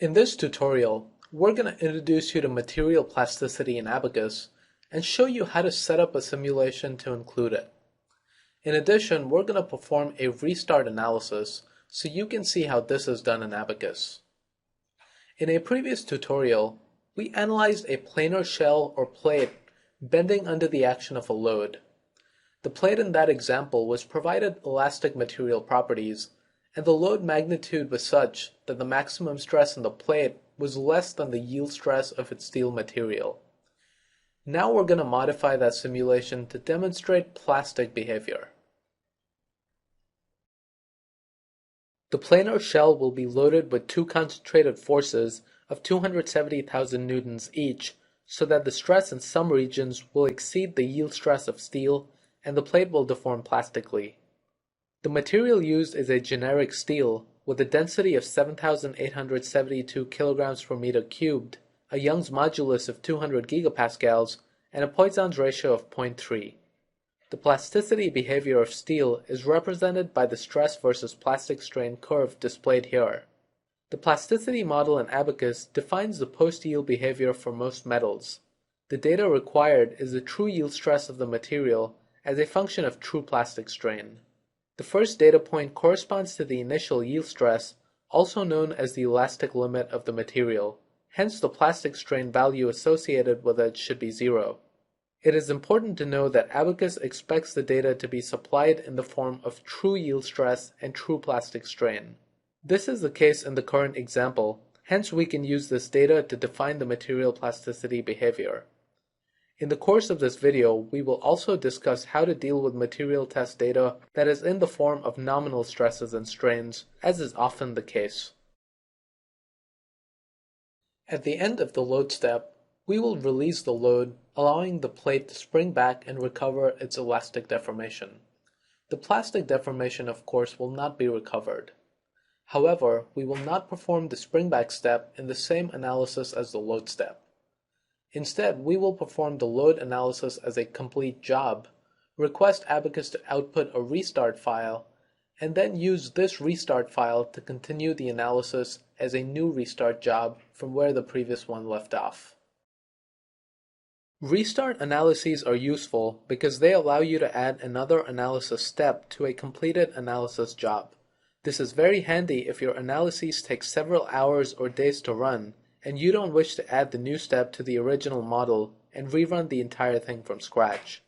In this tutorial, we're going to introduce you to material plasticity in Abaqus and show you how to set up a simulation to include it. In addition, we're going to perform a restart analysis so you can see how this is done in Abaqus. In a previous tutorial, we analyzed a planar shell or plate bending under the action of a load. The plate in that example was provided elastic material properties, and the load magnitude was such that the maximum stress on the plate was less than the yield stress of its steel material. Now we're going to modify that simulation to demonstrate plastic behavior. The planar shell will be loaded with two concentrated forces of 270,000 newtons each, so that the stress in some regions will exceed the yield stress of steel and the plate will deform plastically. The material used is a generic steel with a density of 7,872 kilograms per meter cubed, a Young's modulus of 200 gigapascals, and a Poisson's ratio of 0.3. The plasticity behavior of steel is represented by the stress versus plastic strain curve displayed here. The plasticity model in Abaqus defines the post-yield behavior for most metals. The data required is the true yield stress of the material as a function of true plastic strain. The first data point corresponds to the initial yield stress, also known as the elastic limit of the material. Hence, the plastic strain value associated with it should be 0. It is important to know that Abaqus expects the data to be supplied in the form of true yield stress and true plastic strain. This is the case in the current example, hence we can use this data to define the material plasticity behavior. In the course of this video, we will also discuss how to deal with material test data that is in the form of nominal stresses and strains, as is often the case. At the end of the load step, we will release the load, allowing the plate to spring back and recover its elastic deformation. The plastic deformation, of course, will not be recovered. However, we will not perform the spring back step in the same analysis as the load step. Instead, we will perform the load analysis as a complete job, request Abaqus to output a restart file, and then use this restart file to continue the analysis as a new restart job from where the previous one left off. Restart analyses are useful because they allow you to add another analysis step to a completed analysis job. This is very handy if your analyses take several hours or days to run, and you don't wish to add the new step to the original model and rerun the entire thing from scratch.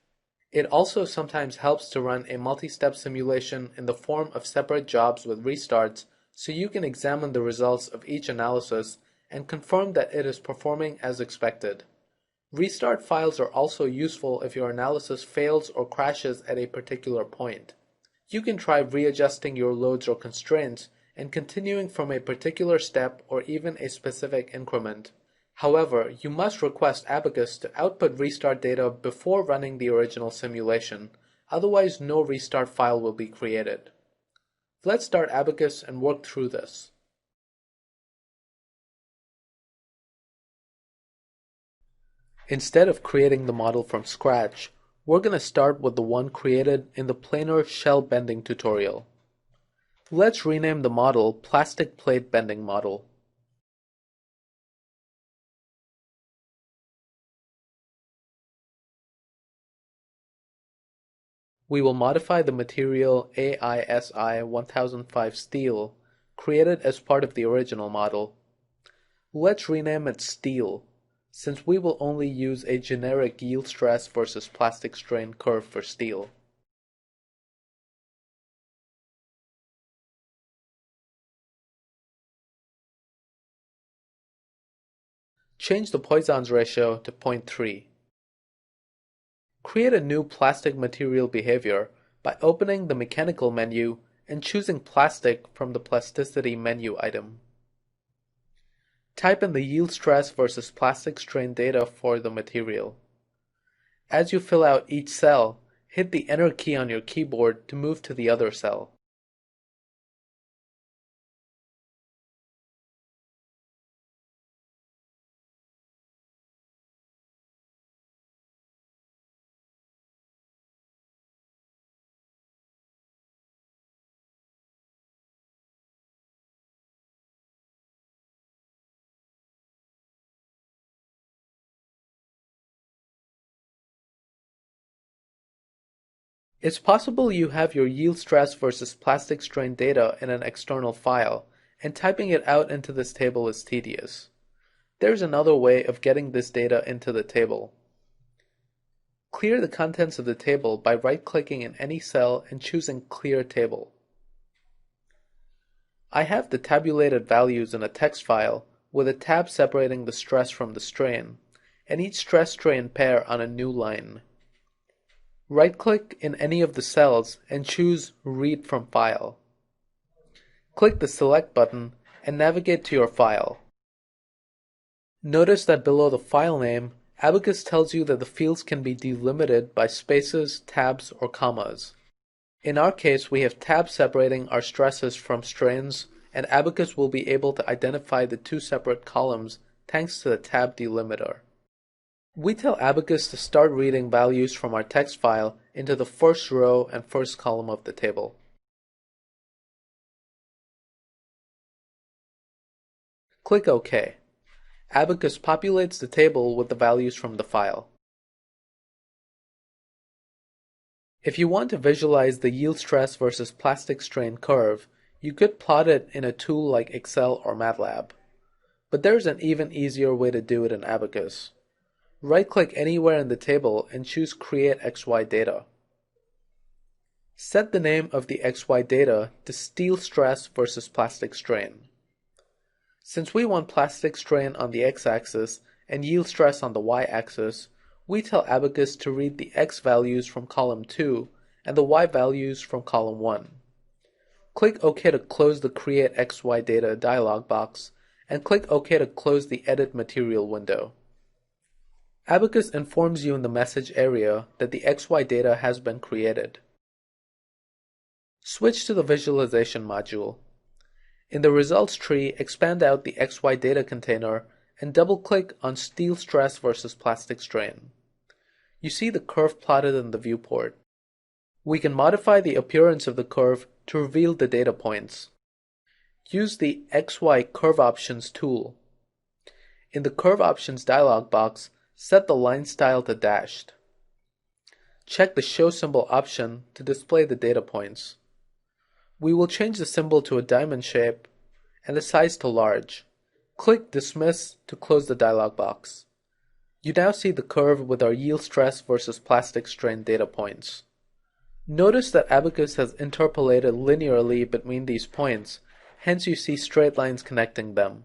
It also sometimes helps to run a multi-step simulation in the form of separate jobs with restarts, so you can examine the results of each analysis and confirm that it is performing as expected. Restart files are also useful if your analysis fails or crashes at a particular point. You can try readjusting your loads or constraints and continuing from a particular step or even a specific increment. However, you must request Abaqus to output restart data before running the original simulation, otherwise no restart file will be created. Let's start Abaqus and work through this. Instead of creating the model from scratch, we're going to start with the one created in the planar shell bending tutorial. Let's rename the model Plastic Plate Bending Model. We will modify the material AISI 1005 steel, created as part of the original model. Let's rename it Steel, since we will only use a generic yield stress versus plastic strain curve for steel. Change the Poisson's ratio to 0.3. Create a new plastic material behavior by opening the mechanical menu and choosing plastic from the plasticity menu item. Type in the yield stress versus plastic strain data for the material. As you fill out each cell, hit the Enter key on your keyboard to move to the other cell. It's possible you have your yield stress versus plastic strain data in an external file, and typing it out into this table is tedious. There's another way of getting this data into the table. Clear the contents of the table by right-clicking in any cell and choosing Clear Table. I have the tabulated values in a text file with a tab separating the stress from the strain, and each stress-strain pair on a new line. Right-click in any of the cells and choose Read from File. Click the Select button and navigate to your file. Notice that below the file name, Abaqus tells you that the fields can be delimited by spaces, tabs, or commas. In our case, we have tabs separating our stresses from strains, and Abaqus will be able to identify the two separate columns thanks to the tab delimiter. We tell Abaqus to start reading values from our text file into the first row and first column of the table. Click OK. Abaqus populates the table with the values from the file. If you want to visualize the yield stress versus plastic strain curve, you could plot it in a tool like Excel or MATLAB. But there's an even easier way to do it in Abaqus. Right-click anywhere in the table and choose Create XY Data. Set the name of the XY data to steel stress versus plastic strain. Since we want plastic strain on the x-axis and yield stress on the y-axis, we tell Abaqus to read the x values from column 2 and the y values from column 1. Click OK to close the Create XY Data dialog box, and click OK to close the Edit Material window. Abaqus informs you in the message area that the XY data has been created. Switch to the Visualization module. In the results tree, expand out the XY data container and double-click on steel stress versus plastic strain. You see the curve plotted in the viewport. We can modify the appearance of the curve to reveal the data points. Use the XY Curve Options tool. In the Curve Options dialog box, set the line style to dashed. Check the Show Symbol option to display the data points. We will change the symbol to a diamond shape and the size to large. Click Dismiss to close the dialog box. You now see the curve with our yield stress versus plastic strain data points. Notice that Abaqus has interpolated linearly between these points, hence you see straight lines connecting them.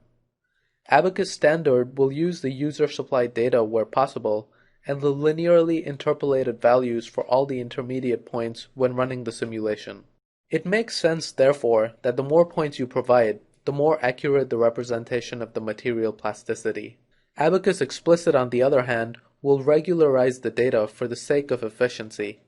Abaqus Standard will use the user-supplied data where possible and the linearly interpolated values for all the intermediate points when running the simulation. It makes sense, therefore, that the more points you provide, the more accurate the representation of the material plasticity. Abaqus Explicit, on the other hand, will regularize the data for the sake of efficiency.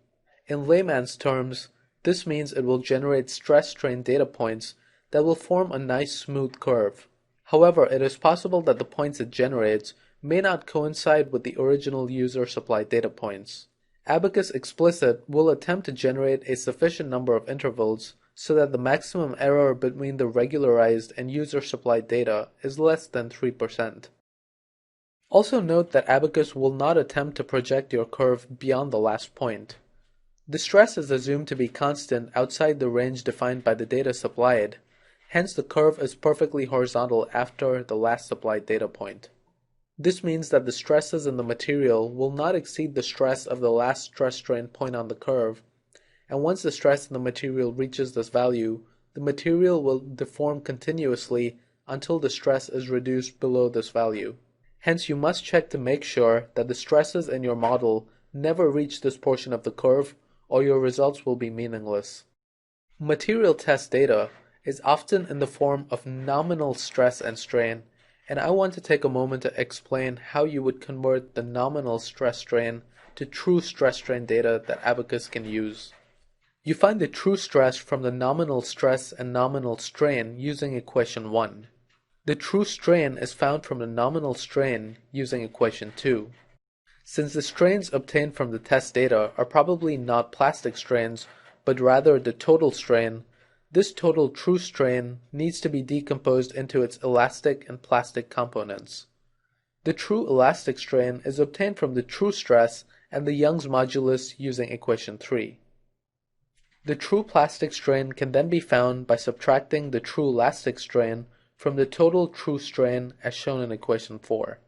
In layman's terms, this means it will generate stress-strain data points that will form a nice smooth curve. However, it is possible that the points it generates may not coincide with the original user-supplied data points. Abaqus Explicit will attempt to generate a sufficient number of intervals so that the maximum error between the regularized and user-supplied data is less than 3%. Also note that Abaqus will not attempt to project your curve beyond the last point. The stress is assumed to be constant outside the range defined by the data supplied, hence the curve is perfectly horizontal after the last supplied data point. This means that the stresses in the material will not exceed the stress of the last stress-strain point on the curve, and once the stress in the material reaches this value, the material will deform continuously until the stress is reduced below this value. Hence, you must check to make sure that the stresses in your model never reach this portion of the curve, or your results will be meaningless. Material test data is often in the form of nominal stress and strain, and I want to take a moment to explain how you would convert the nominal stress-strain to true stress-strain data that Abaqus can use. You find the true stress from the nominal stress and nominal strain using equation 1. The true strain is found from the nominal strain using equation 2. Since the strains obtained from the test data are probably not plastic strains, but rather the total strain, this total true strain needs to be decomposed into its elastic and plastic components. The true elastic strain is obtained from the true stress and the Young's modulus using equation 3. The true plastic strain can then be found by subtracting the true elastic strain from the total true strain as shown in equation 4.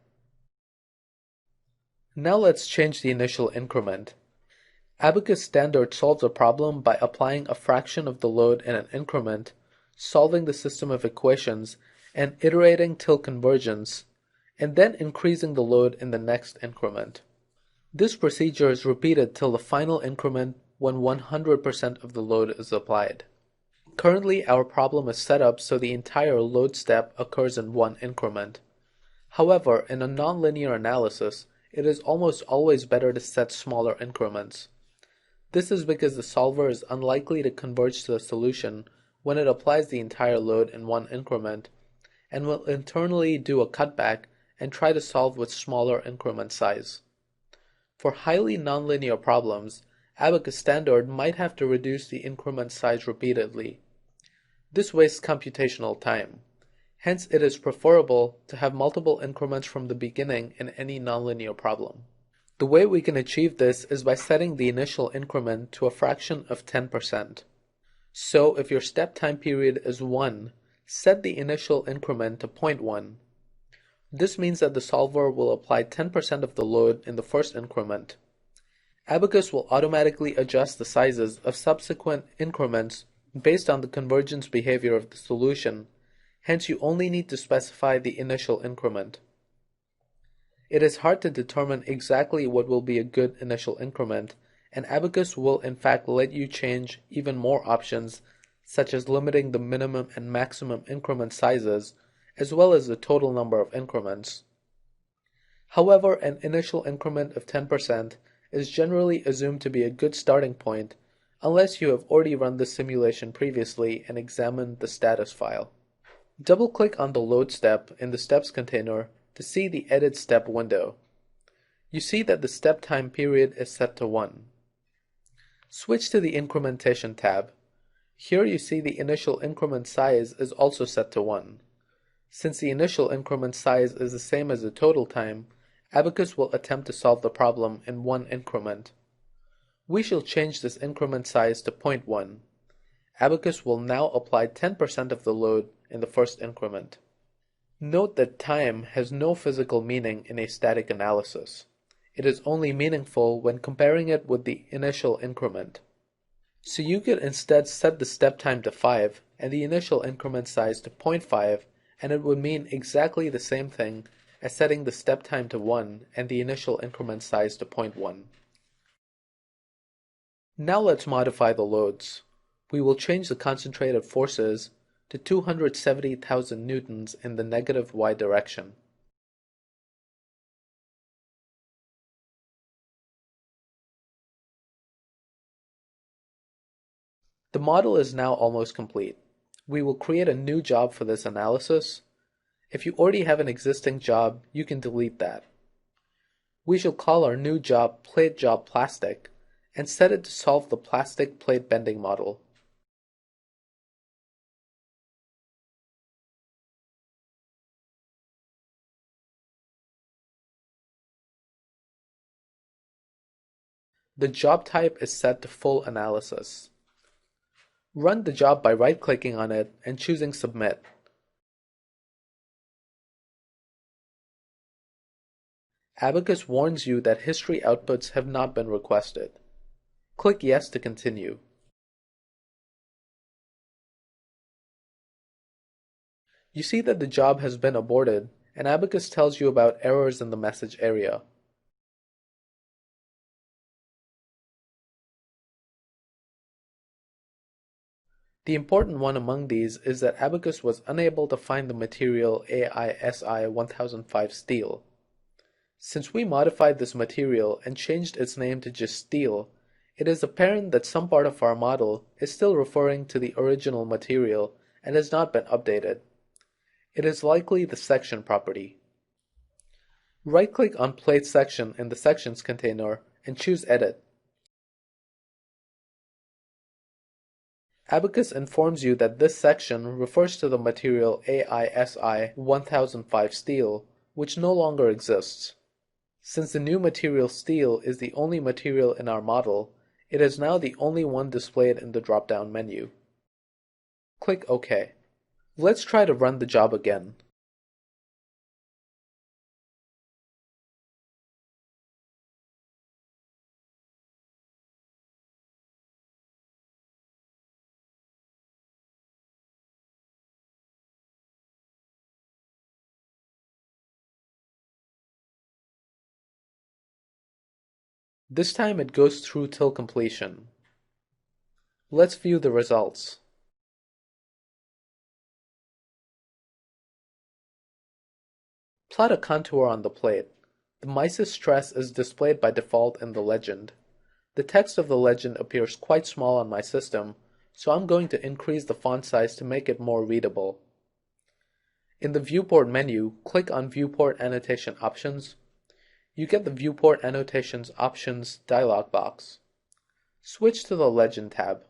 Now let's change the initial increment. Abaqus standard solves a problem by applying a fraction of the load in an increment, solving the system of equations, and iterating till convergence, and then increasing the load in the next increment. This procedure is repeated till the final increment when 100% of the load is applied. Currently, our problem is set up so the entire load step occurs in one increment. However, in a nonlinear analysis, it is almost always better to set smaller increments. This is because the solver is unlikely to converge to the solution when it applies the entire load in one increment, and will internally do a cutback and try to solve with smaller increment size. For highly nonlinear problems, Abaqus standard might have to reduce the increment size repeatedly. This wastes computational time. Hence, it is preferable to have multiple increments from the beginning in any nonlinear problem. The way we can achieve this is by setting the initial increment to a fraction of 10%. So, if your step time period is 1, set the initial increment to 0.1. This means that the solver will apply 10% of the load in the first increment. Abaqus will automatically adjust the sizes of subsequent increments based on the convergence behavior of the solution, hence you only need to specify the initial increment. It is hard to determine exactly what will be a good initial increment, and Abaqus will in fact let you change even more options, such as limiting the minimum and maximum increment sizes, as well as the total number of increments. However, an initial increment of 10% is generally assumed to be a good starting point, unless you have already run the simulation previously and examined the status file. Double-click on the load step in the steps container to see the edit step window. You see that the step time period is set to 1. Switch to the incrementation tab. Here you see the initial increment size is also set to 1. Since the initial increment size is the same as the total time, Abaqus will attempt to solve the problem in one increment. We shall change this increment size to 0.1. Abaqus will now apply 10% of the load in the first increment. Note that time has no physical meaning in a static analysis. It is only meaningful when comparing it with the initial increment. So you could instead set the step time to 5 and the initial increment size to 0.5, and it would mean exactly the same thing as setting the step time to 1 and the initial increment size to 0.1. Now let's modify the loads. We will change the concentrated forces to 270,000 newtons in the negative y direction. The model is now almost complete. We will create a new job for this analysis. If you already have an existing job, you can delete that. We shall call our new job Plate Job Plastic and set it to solve the plastic plate bending model. The job type is set to full analysis. Run the job by right-clicking on it and choosing Submit. Abaqus warns you that history outputs have not been requested. Click Yes to continue. You see that the job has been aborted, and Abaqus tells you about errors in the message area. The important one among these is that Abaqus was unable to find the material AISI 1005 steel. Since we modified this material and changed its name to just steel, it is apparent that some part of our model is still referring to the original material and has not been updated. It is likely the section property. Right-click on Plate Section in the Sections container and choose Edit. Abaqus informs you that this section refers to the material AISI 1005 steel, which no longer exists. Since the new material steel is the only material in our model, It is now the only one displayed in the drop-down menu. Click OK. Let's try to run the job again. This time it goes through till completion. Let's view the results. Plot a contour on the plate. The mice's stress is displayed by default in the legend. The text of the legend appears quite small on my system, so I'm going to increase the font size to make it more readable. In the Viewport menu, click on Viewport Annotation Options. You get the Viewport Annotations Options dialog box. Switch to the Legend tab.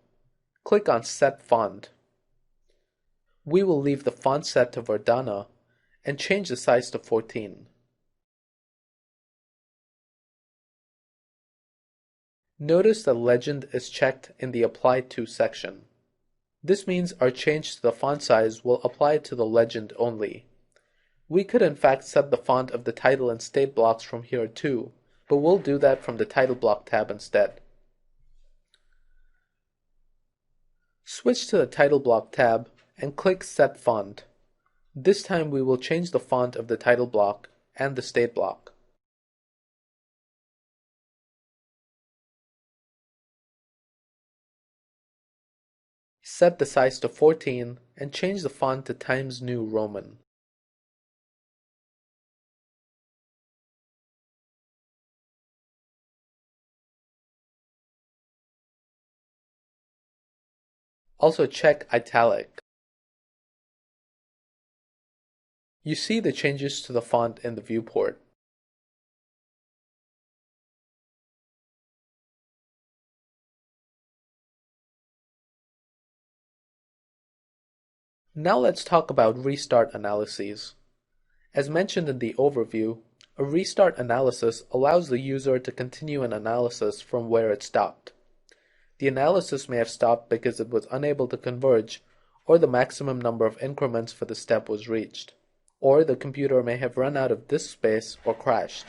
Click on Set Font. We will leave the font set to Verdana and change the size to 14. Notice the legend is checked in the Apply To section. This means our change to the font size will apply to the legend only. We could in fact set the font of the title and state blocks from here too, but we'll do that from the Title Block tab instead. Switch to the Title Block tab and click Set Font. This time we will change the font of the title block and the state block. Set the size to 14 and change the font to Times New Roman. Also check Italic. You see the changes to the font in the viewport. Now let's talk about restart analyses. As mentioned in the overview, a restart analysis allows the user to continue an analysis from where it stopped. The analysis may have stopped because it was unable to converge, or the maximum number of increments for the step was reached, or the computer may have run out of disk space or crashed.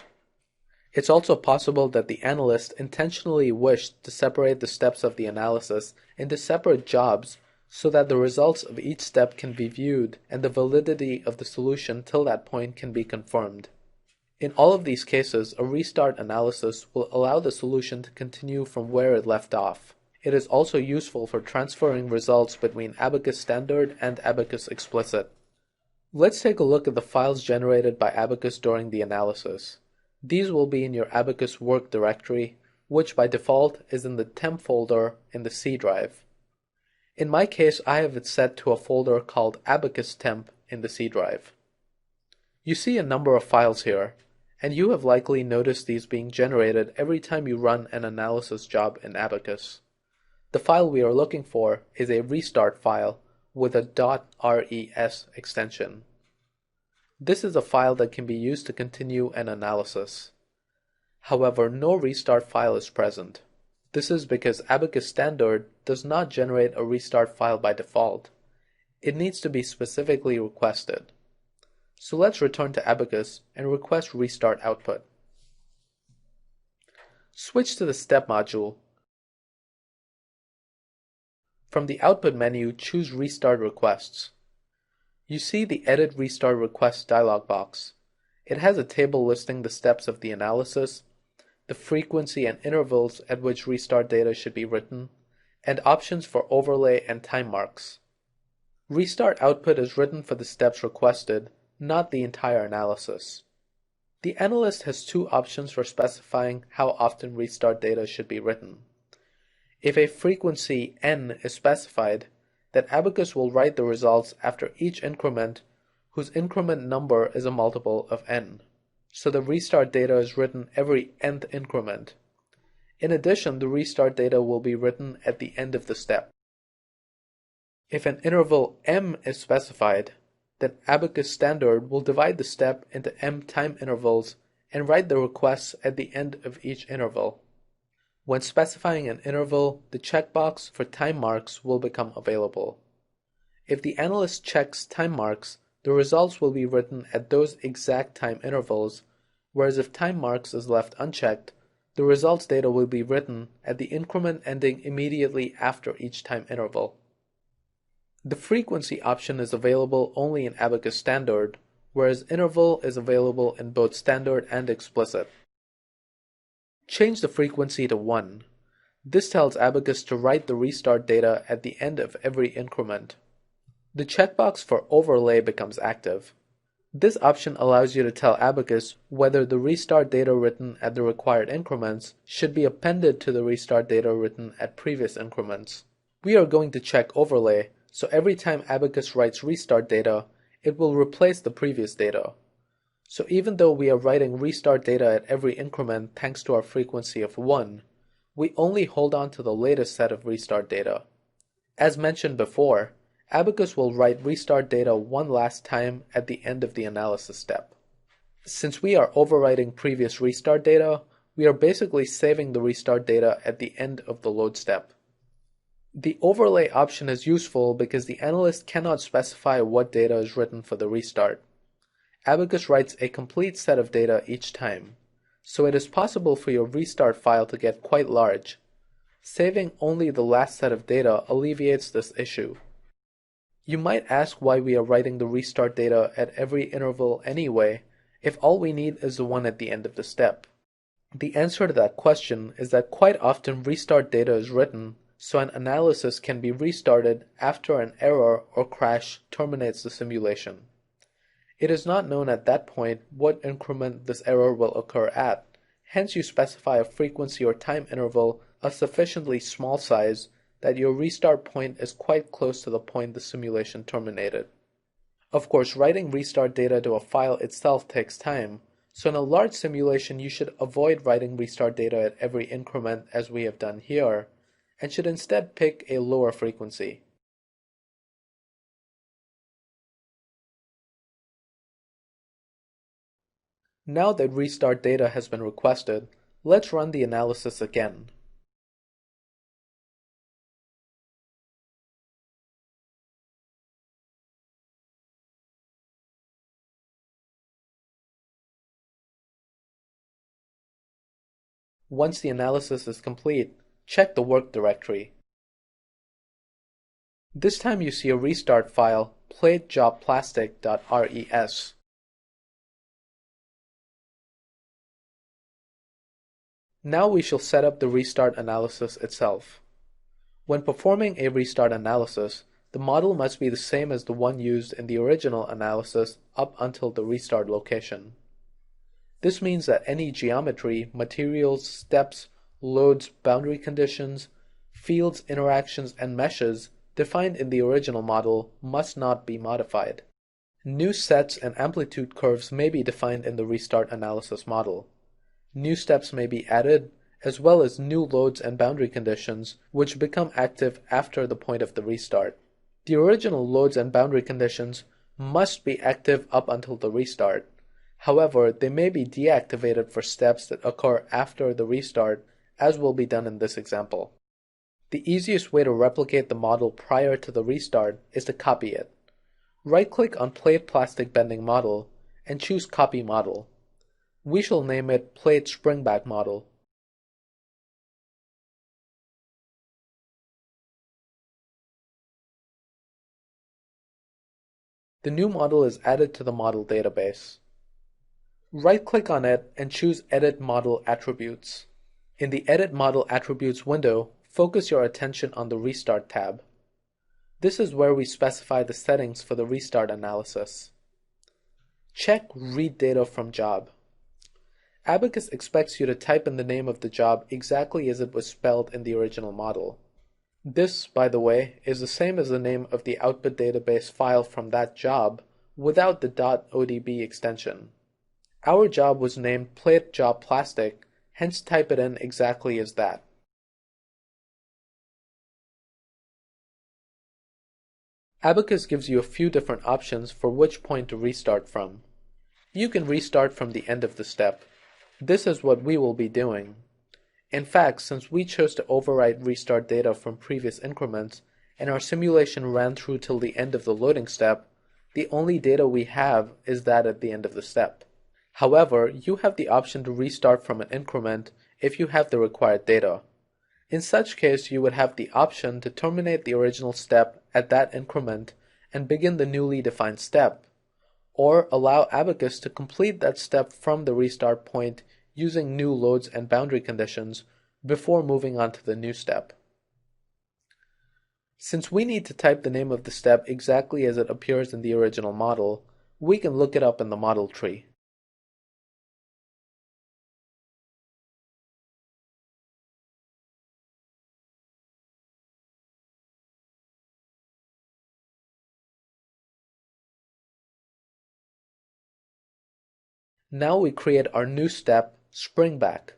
It's also possible that the analyst intentionally wished to separate the steps of the analysis into separate jobs so that the results of each step can be viewed and the validity of the solution till that point can be confirmed. In all of these cases, a restart analysis will allow the solution to continue from where it left off. It is also useful for transferring results between Abaqus Standard and Abaqus Explicit. Let's take a look at the files generated by Abaqus during the analysis. These will be in your Abaqus work directory, which by default is in the temp folder in the C drive. In my case, I have it set to a folder called Abaqus temp in the C drive. You see a number of files here, and you have likely noticed these being generated every time you run an analysis job in Abaqus. The file we are looking for is a restart file with a .res extension. This is a file that can be used to continue an analysis. However, no restart file is present. This is because Abaqus Standard does not generate a restart file by default. It needs to be specifically requested. So let's return to Abaqus and request restart output. Switch to the step module. From the output menu, choose Restart Requests. You see the Edit Restart Requests dialog box. It has a table listing the steps of the analysis, the frequency and intervals at which restart data should be written, and options for overlay and time marks. Restart output is written for the steps requested, not the entire analysis. The analyst has two options for specifying how often restart data should be written. If a frequency n is specified, then Abaqus will write the results after each increment whose increment number is a multiple of n. So the restart data is written every nth increment. In addition, the restart data will be written at the end of the step. If an interval m is specified, then Abaqus Standard will divide the step into m time intervals and write the requests at the end of each interval. When specifying an interval, the checkbox for time marks will become available. If the analyst checks time marks, the results will be written at those exact time intervals, whereas if time marks is left unchecked, the results data will be written at the increment ending immediately after each time interval. The frequency option is available only in Abaqus Standard, whereas interval is available in both standard and explicit. Change the frequency to 1. This tells Abaqus to write the restart data at the end of every increment. The checkbox for overlay becomes active. This option allows you to tell Abaqus whether the restart data written at the required increments should be appended to the restart data written at previous increments. We are going to check overlay, so every time Abaqus writes restart data, it will replace the previous data. So even though we are writing restart data at every increment thanks to our frequency of 1, we only hold on to the latest set of restart data. As mentioned before, Abaqus will write restart data one last time at the end of the analysis step. Since we are overwriting previous restart data, we are basically saving the restart data at the end of the load step. The overlay option is useful because the analyst cannot specify what data is written for the restart. Abaqus writes a complete set of data each time, so it is possible for your restart file to get quite large. Saving only the last set of data alleviates this issue. You might ask why we are writing the restart data at every interval anyway, if all we need is the one at the end of the step. The answer to that question is that quite often restart data is written so an analysis can be restarted after an error or crash terminates the simulation. It is not known at that point what increment this error will occur at, hence you specify a frequency or time interval of sufficiently small size that your restart point is quite close to the point the simulation terminated. Of course, writing restart data to a file itself takes time, so in a large simulation you should avoid writing restart data at every increment as we have done here, and should instead pick a lower frequency. Now that restart data has been requested, let's run the analysis again. Once the analysis is complete, check the work directory. This time you see a restart file, platejobplastic.res. Now we shall set up the restart analysis itself. When performing a restart analysis, the model must be the same as the one used in the original analysis up until the restart location. This means that any geometry, materials, steps, loads, boundary conditions, fields, interactions, and meshes defined in the original model must not be modified. New sets and amplitude curves may be defined in the restart analysis model. New steps may be added, as well as new loads and boundary conditions, which become active after the point of the restart. The original loads and boundary conditions must be active up until the restart. However, they may be deactivated for steps that occur after the restart, as will be done in this example. The easiest way to replicate the model prior to the restart is to copy it. Right-click on Plate Plastic Bending Model and choose Copy Model. We shall name it Plate Springback Model. The new model is added to the model database. Right-click on it and choose Edit Model Attributes. In the Edit Model Attributes window, focus your attention on the Restart tab. This is where we specify the settings for the restart analysis. Check Read Data from Job. Abaqus expects you to type in the name of the job exactly as it was spelled in the original model. This, by the way, is the same as the name of the output database file from that job without the .odb extension. Our job was named Plate Job Plastic, hence type it in exactly as that. Abaqus gives you a few different options for which point to restart from. You can restart from the end of the step. This is what we will be doing. In fact, since we chose to overwrite restart data from previous increments, and our simulation ran through till the end of the loading step, the only data we have is that at the end of the step. However, you have the option to restart from an increment if you have the required data. In such case, you would have the option to terminate the original step at that increment and begin the newly defined step, or allow Abaqus to complete that step from the restart point using new loads and boundary conditions before moving on to the new step. Since we need to type the name of the step exactly as it appears in the original model, we can look it up in the model tree. Now we create our new step, spring back.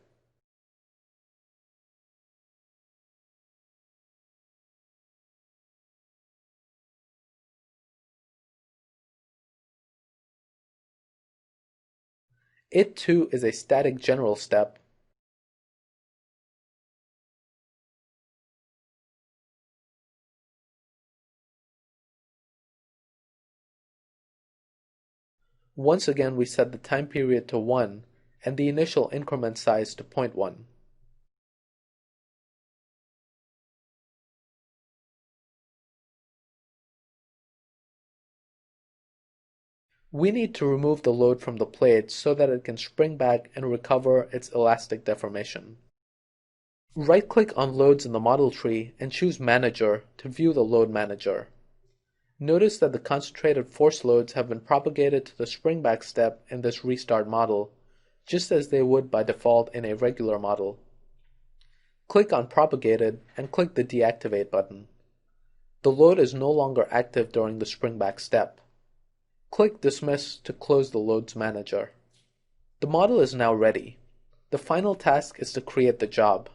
It too is a static general step. Once again we set the time period to 1 and the initial increment size to 0.1. We need to remove the load from the plate so that it can spring back and recover its elastic deformation. Right-click on Loads in the model tree and choose Manager to view the load manager. Notice that the concentrated force loads have been propagated to the spring back step in this restart model, just as they would by default in a regular model. Click on Propagated and click the Deactivate button. The load is no longer active during the spring back step. Click Dismiss to close the Loads Manager. The model is now ready. The final task is to create the job.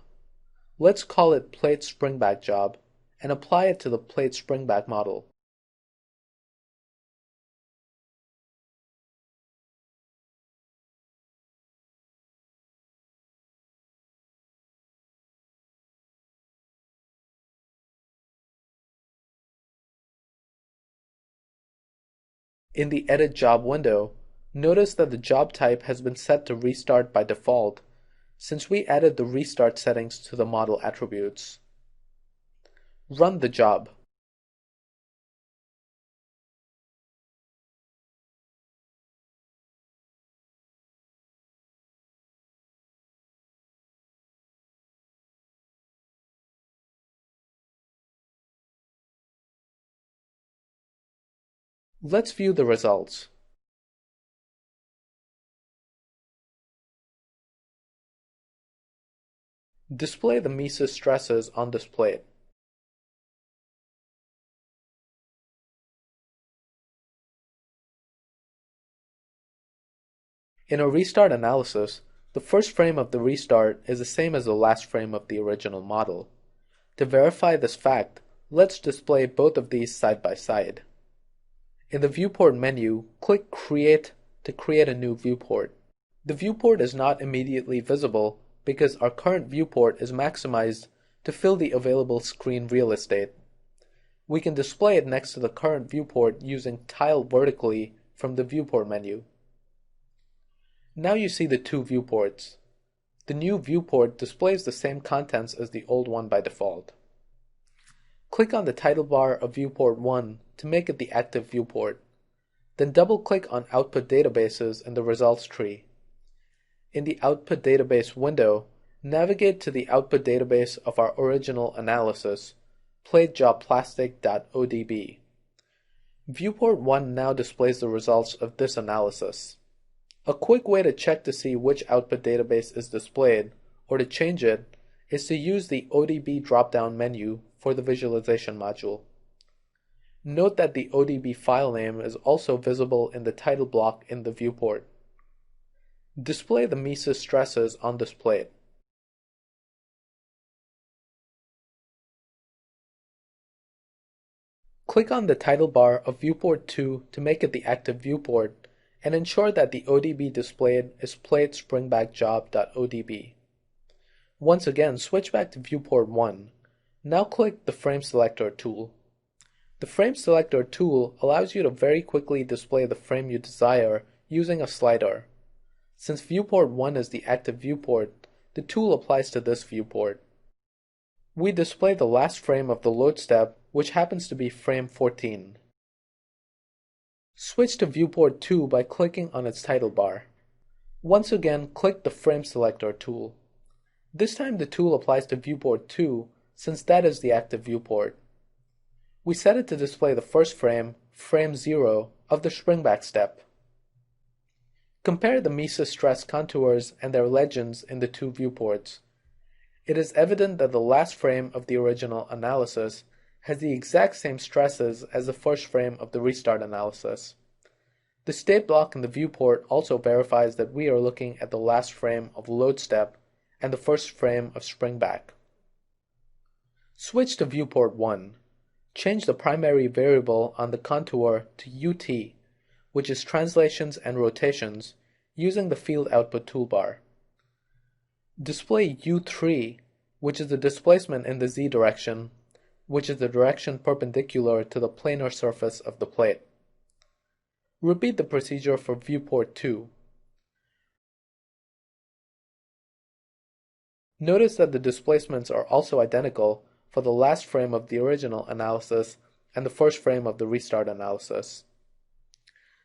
Let's call it Plate Springback Job and apply it to the Plate Springback model. In the Edit Job window, notice that the job type has been set to Restart by default, since we added the restart settings to the model attributes. Run the job. Let's view the results. Display the Mises stresses on this plate. In a restart analysis, the first frame of the restart is the same as the last frame of the original model. To verify this fact, let's display both of these side by side. In the Viewport menu, click Create to create a new viewport. The viewport is not immediately visible because our current viewport is maximized to fill the available screen real estate. We can display it next to the current viewport using Tile vertically from the Viewport menu. Now you see the two viewports. The new viewport displays the same contents as the old one by default. Click on the title bar of Viewport 1 to make it the active viewport. Then double-click on Output Databases in the results tree. In the Output Database window, navigate to the output database of our original analysis, platejobplastic.odb. Viewport 1 now displays the results of this analysis. A quick way to check to see which output database is displayed, or to change it, is to use the ODB drop-down menu for the visualization module. Note that the ODB file name is also visible in the title block in the viewport. Display the Mises stresses on this plate. Click on the title bar of Viewport 2 to make it the active viewport, and ensure that the ODB displayed is platespringbackjob.odb. Once again, switch back to viewport 1. Now click the Frame Selector tool. The Frame Selector tool allows you to very quickly display the frame you desire using a slider. Since viewport 1 is the active viewport, the tool applies to this viewport. We display the last frame of the load step, which happens to be frame 14. Switch to viewport 2 by clicking on its title bar. Once again, click the Frame Selector tool. This time the tool applies to viewport 2, since that is the active viewport. We set it to display the first frame, frame 0, of the springback step. Compare the MESA stress contours and their legends in the two viewports. It is evident that the last frame of the original analysis has the exact same stresses as the first frame of the restart analysis. The state block in the viewport also verifies that we are looking at the last frame of load step and the first frame of springback. Switch to viewport 1. Change the primary variable on the contour to UT, which is translations and rotations, using the field output toolbar. Display U3, which is the displacement in the z direction, which is the direction perpendicular to the planar surface of the plate. Repeat the procedure for viewport 2. Notice that the displacements are also identical for the last frame of the original analysis and the first frame of the restart analysis.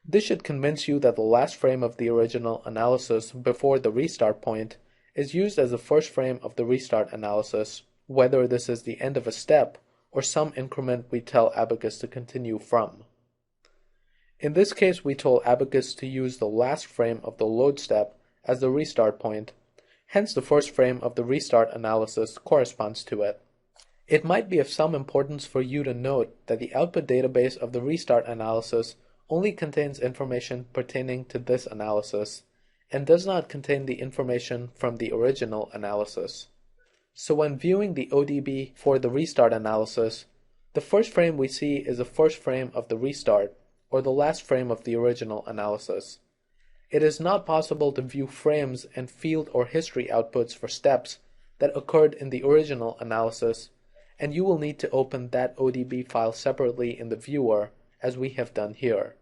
This should convince you that the last frame of the original analysis before the restart point is used as the first frame of the restart analysis, whether this is the end of a step or some increment we tell Abaqus to continue from. In this case, we told Abaqus to use the last frame of the load step as the restart point, hence the first frame of the restart analysis corresponds to it. It might be of some importance for you to note that the output database of the restart analysis only contains information pertaining to this analysis, and does not contain the information from the original analysis. So when viewing the ODB for the restart analysis, the first frame we see is the first frame of the restart, or the last frame of the original analysis. It is not possible to view frames and field or history outputs for steps that occurred in the original analysis, and you will need to open that ODB file separately in the viewer, as we have done here.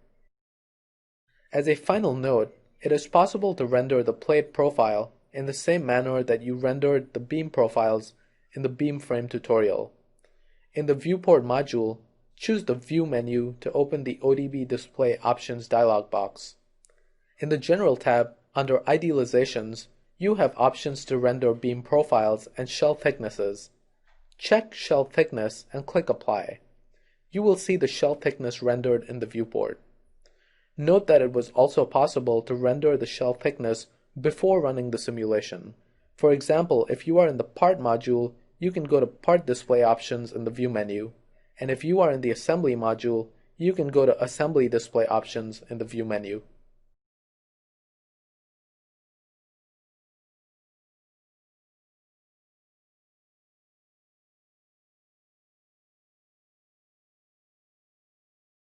As a final note, it is possible to render the plate profile in the same manner that you rendered the beam profiles in the beam frame tutorial. In the viewport module, choose the View menu to open the ODB Display Options dialog box. In the General tab, under Idealizations, you have options to render beam profiles and shell thicknesses. Check Shell Thickness and click Apply. You will see the shell thickness rendered in the viewport. Note that it was also possible to render the shell thickness before running the simulation. For example, if you are in the Part module, you can go to Part Display Options in the View menu, and if you are in the Assembly module, you can go to Assembly Display Options in the View menu.